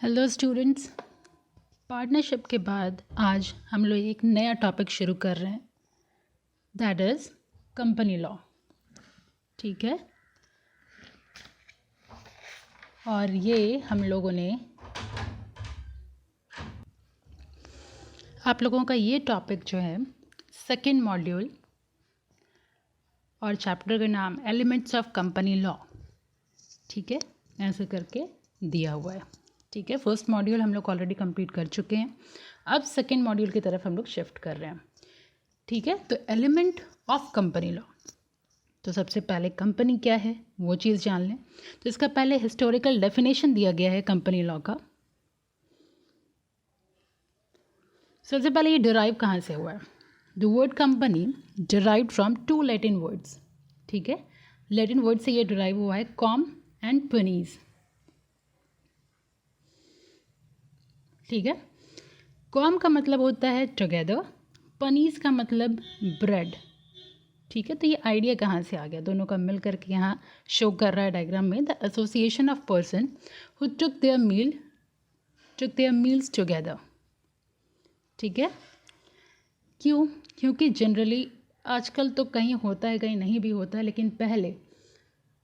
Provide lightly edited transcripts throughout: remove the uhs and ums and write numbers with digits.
Hello students, partnership के बाद आज हम लोग एक नया टॉपिक शुरू कर रहे हैं, दैट इज़ कंपनी लॉ। ठीक है, और ये हम लोगों ने आप लोगों का ये टॉपिक जो है सेकेंड मॉड्यूल और चैप्टर का नाम एलिमेंट्स ऑफ कंपनी लॉ, ठीक है, ऐसे करके दिया हुआ है। ठीक है, फर्स्ट मॉड्यूल हम लोग ऑलरेडी कंप्लीट कर चुके हैं, अब सेकेंड मॉड्यूल की तरफ हम लोग शिफ्ट कर रहे हैं। ठीक है, तो एलिमेंट ऑफ कंपनी लॉ, तो सबसे पहले कंपनी क्या है वो चीज़ जान लें। तो इसका पहले हिस्टोरिकल डेफिनेशन दिया गया है कंपनी लॉ का। सबसे पहले ये डिराइव कहाँ से हुआ है? The word company derived from two Latin words. ठीक है, लैटिन वर्ड से ये डिराइव हुआ है, कॉम एंड पनीज। ठीक है, कॉम का मतलब होता है टुगेदर, पनीज का मतलब ब्रेड। ठीक है, तो ये आइडिया कहाँ से आ गया? दोनों का मिल करके यहाँ शो कर रहा है डायग्राम में, the association of person who took there meals together. ठीक है, क्यों? क्योंकि जनरली आजकल तो कहीं होता है कहीं नहीं भी होता है, लेकिन पहले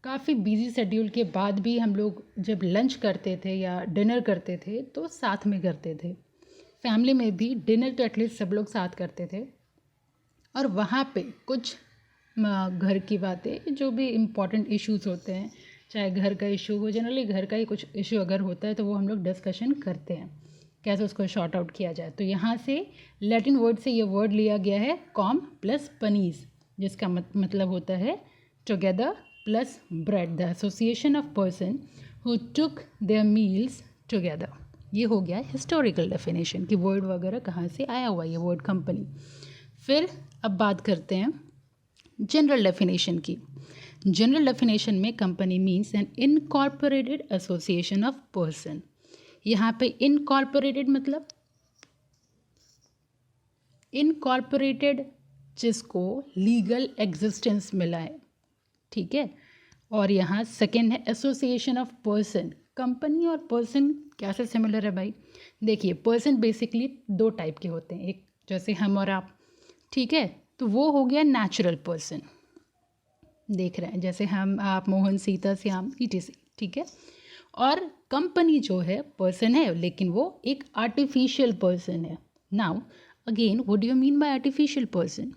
काफ़ी बिजी शेड्यूल के बाद भी हम लोग जब लंच करते थे या डिनर करते थे तो साथ में करते थे। फैमिली में भी डिनर तो एटलीस्ट सब लोग साथ करते थे, और वहाँ पे कुछ घर की बातें, जो भी इम्पॉर्टेंट इश्यूज होते हैं, चाहे घर का इशू हो, जनरली घर का ही कुछ इशू अगर होता है तो वो हम लोग डिस्कशन करते हैं कैसे उसको शॉर्ट आउट किया जाए। तो यहाँ से लैटिन वर्ड से ये वर्ड लिया गया है कॉम प्लस पनीज, जिसका मतलब होता है together plus bread, the association of person who took there meals together. ये हो गया हिस्टोरिकल डेफिनेशन कि वर्ड वगैरह कहाँ से आया हुआ ये वर्ड कंपनी। फिर अब बात करते हैं जनरल डेफिनेशन की। जनरल डेफिनेशन में company means an incorporated association of person. यहाँ पे इनकॉर्पोरेटेड मतलब इनकॉर्पोरेटेड जिसको लीगल एग्जिस्टेंस मिला है। ठीक है, और यहाँ सेकेंड है एसोसिएशन ऑफ पर्सन। कंपनी और पर्सन कैसे सिमिलर है भाई? देखिए, पर्सन बेसिकली दो टाइप के होते हैं, एक जैसे हम और आप, ठीक है, तो वो हो गया नेचुरल पर्सन, देख रहे हैं जैसे हम, आप, मोहन, सीता, श्याम, etc। ठीक है, और कंपनी जो है पर्सन है, लेकिन वो एक आर्टिफिशियल पर्सन है। Now again, what do you mean by artificial person?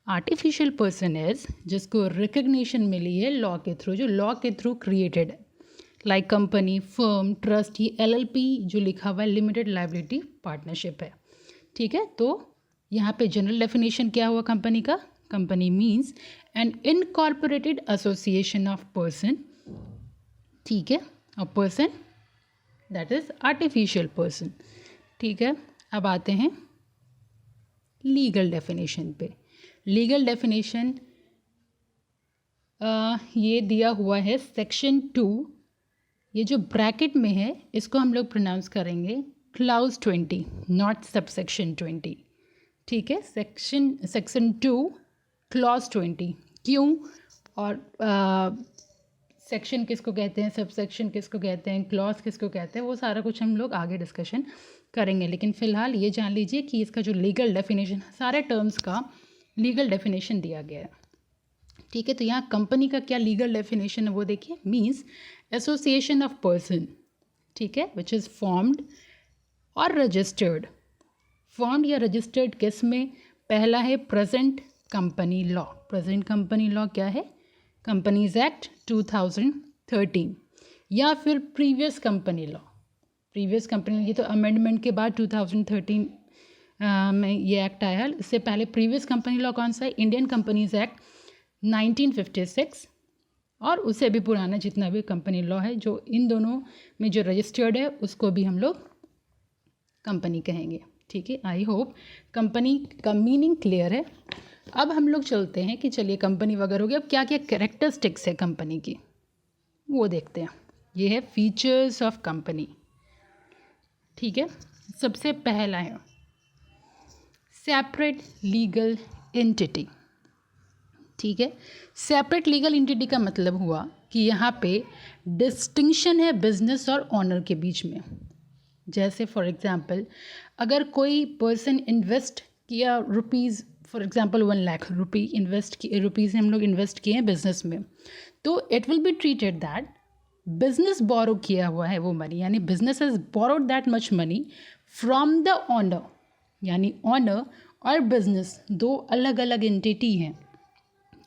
Artificial person is जिसको रिकग्निशन मिली है लॉ के थ्रू, जो लॉ के थ्रू क्रिएटेड है, लाइक कंपनी, फर्म, ट्रस्ट। ये LLP जो लिखा हुआ है लिमिटेड लाइबिलिटी पार्टनरशिप है। ठीक है, तो यहाँ पे जनरल डेफिनेशन क्या हुआ कंपनी का? Company means an incorporated association of person. ठीक है, और person that is artificial person. ठीक है, अब आते हैं लीगल डेफिनेशन पे। लीगल डेफिनेशन ये दिया हुआ है सेक्शन 2, ये जो ब्रैकेट में है इसको हम लोग प्रोनाउंस करेंगे क्लाउज 20, नॉट सबसेक्शन 20। ठीक है, सेक्शन 2 क्लॉज 20। क्यों? और सेक्शन किसको कहते हैं, सबसेक्शन किसको कहते हैं, क्लॉज किसको कहते हैं, वो सारा कुछ हम लोग आगे डिस्कशन करेंगे। लेकिन फ़िलहाल ये जान लीजिए कि इसका जो लीगल डेफिनेशन, सारे टर्म्स का लीगल डेफिनेशन दिया गया है। ठीक है, तो यहाँ कंपनी का क्या लीगल डेफिनेशन है वो देखिए, मीन्स एसोसिएशन ऑफ पर्सन। ठीक है, विच इज़ फॉर्म्ड और रजिस्टर्ड। फॉर्म्ड या रजिस्टर्ड किस में? पहला है present company law. Present company law क्या है? कंपनीज एक्ट 2013, या फिर previous company law. Previous company, ये तो अमेंडमेंट के बाद 2013 में ये एक्ट आया। इससे पहले प्रीवियस कंपनी लॉ कौन सा है? इंडियन कंपनीज एक्ट 1956, और उससे भी पुराना जितना भी कंपनी लॉ है, जो इन दोनों में जो रजिस्टर्ड है उसको भी हम लोग कंपनी कहेंगे। ठीक है, आई होप कंपनी का मीनिंग क्लियर है। अब हम लोग चलते हैं कि चलिए कंपनी वगैरह हो गया, अब क्या क्या कैरेक्टरिस्टिक्स है कंपनी की वो देखते हैं। ये है फीचर्स ऑफ कंपनी। ठीक है, सबसे पहला है सेपरेट लीगल एंटिटी। ठीक है, सेपरेट लीगल एंटिटी का मतलब हुआ कि यहाँ पे डिस्टिंक्शन है बिजनेस और ऑनर के बीच में। जैसे फॉर एग्ज़ाम्पल अगर कोई पर्सन इन्वेस्ट किया rupees, for example 1 lakh rupees हम लोग इन्वेस्ट किए हैं बिजनेस में, तो it will be treated that business borrow किया हुआ है वो मनी, यानी business has borrowed that much money from the owner, यानी ओनर और बिजनेस दो अलग अलग एंटिटी हैं,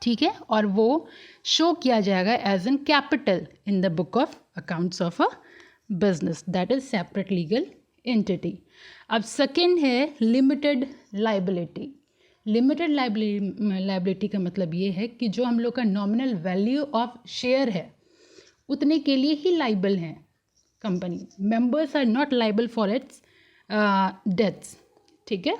ठीक है, और वो शो किया जाएगा as an capital in the book of accounts of a business, that is separate legal entity. अब सेकेंड है लिमिटेड लाइबिलिटी. लिमिटेड लाइबिलिटी का मतलब ये है कि जो हम लोग का नॉमिनल वैल्यू ऑफ शेयर है उतने के लिए ही लाइबल हैं company. Members are not liable for its debts, ठीक है.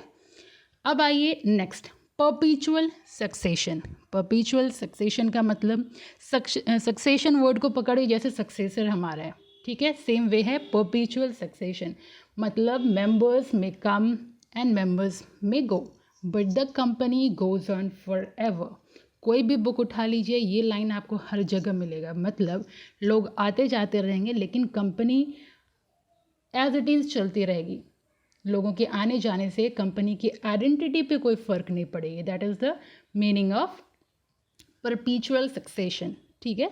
अब आइए next, perpetual succession. Perpetual succession का मतलब सक्सेशन वर्ड को पकड़े जैसे सक्सेसर हमारा है, ठीक है, सेम वे है परपीचुअल सक्सेशन. मतलब मेंबर्स में कम एंड मेंबर्स में go but the company goes on for ever. कोई भी बुक उठा लीजिए, ये लाइन आपको हर जगह मिलेगा. मतलब लोग आते जाते रहेंगे लेकिन कंपनी एज इट इज़ चलती रहेगी. लोगों के आने जाने से कंपनी की आइडेंटिटी पे कोई फ़र्क नहीं पड़ेगी. That is the meaning of परपीचुअल succession, ठीक है.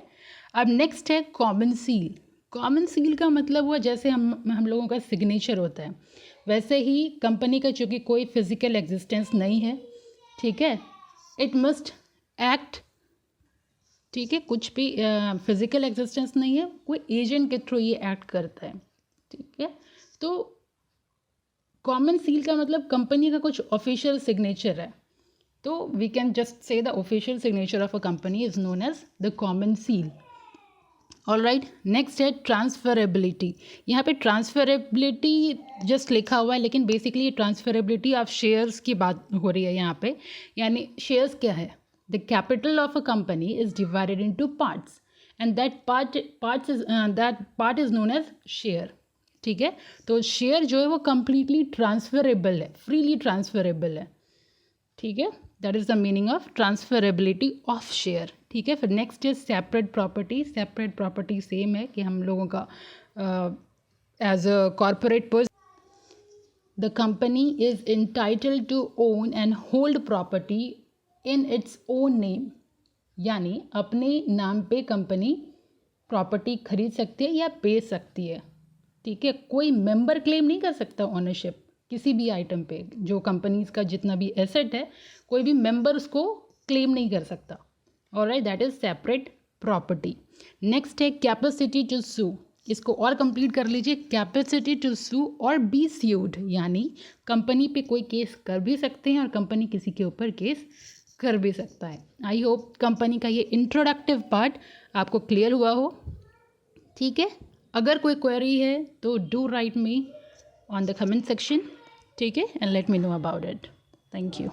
अब नेक्स्ट है कॉमन सील. कॉमन सील का मतलब हुआ जैसे हम लोगों का सिग्नेचर होता है, वैसे ही कंपनी का चूँकि कोई फिजिकल एग्जिस्टेंस नहीं है, ठीक है, इट मस्ट एक्ट, ठीक है, कुछ भी फिजिकल एग्जिस्टेंस नहीं है, कोई एजेंट के थ्रू ये एक्ट करता है, ठीक है. तो कॉमन सील का मतलब कंपनी का कुछ ऑफिशियल सिग्नेचर है, तो we can just say the official signature of a company is known as the common seal. Alright, next है ट्रांसफरेबिलिटी. यहाँ पे ट्रांसफरेबिलिटी जस्ट लिखा हुआ है लेकिन बेसिकली ट्रांसफरेबिलिटी ऑफ शेयर्स की बात हो रही है यहाँ पे. यानी शेयर्स क्या है, the capital of a company is divided into parts and that part is known as share, ठीक है. तो शेयर जो है वो कम्प्लीटली ट्रांसफरेबल है, फ्रीली ट्रांसफरेबल है, ठीक है. That is the meaning of transferability of share, ठीक है. फिर next is separate property. Separate property same है कि हम लोगों का as a corporate person the company is entitled to own and hold property in its own name. यानी अपने नाम पे कंपनी प्रॉपर्टी खरीद सकती है या बेच सकती है, ठीक है. कोई मेंबर क्लेम नहीं कर सकता ओनरशिप किसी भी आइटम पे. जो कंपनीज का जितना भी एसेट है कोई भी मेंबर उसको क्लेम नहीं कर सकता. Alright, that is separate property. Next है कैपेसिटी टू सू. इसको और कंप्लीट कर लीजिए, कैपेसिटी टू सू और बी स्यूड. यानी कंपनी पे कोई केस कर भी सकते हैं और कंपनी किसी के ऊपर केस कर भी सकता है. आई होप कंपनी का ये इंट्रोडक्टिव पार्ट आपको क्लियर हुआ हो, ठीक है. अगर कोई क्वेरी है तो do right me on the comment section, ठीक है, and let me know about it. Thank you.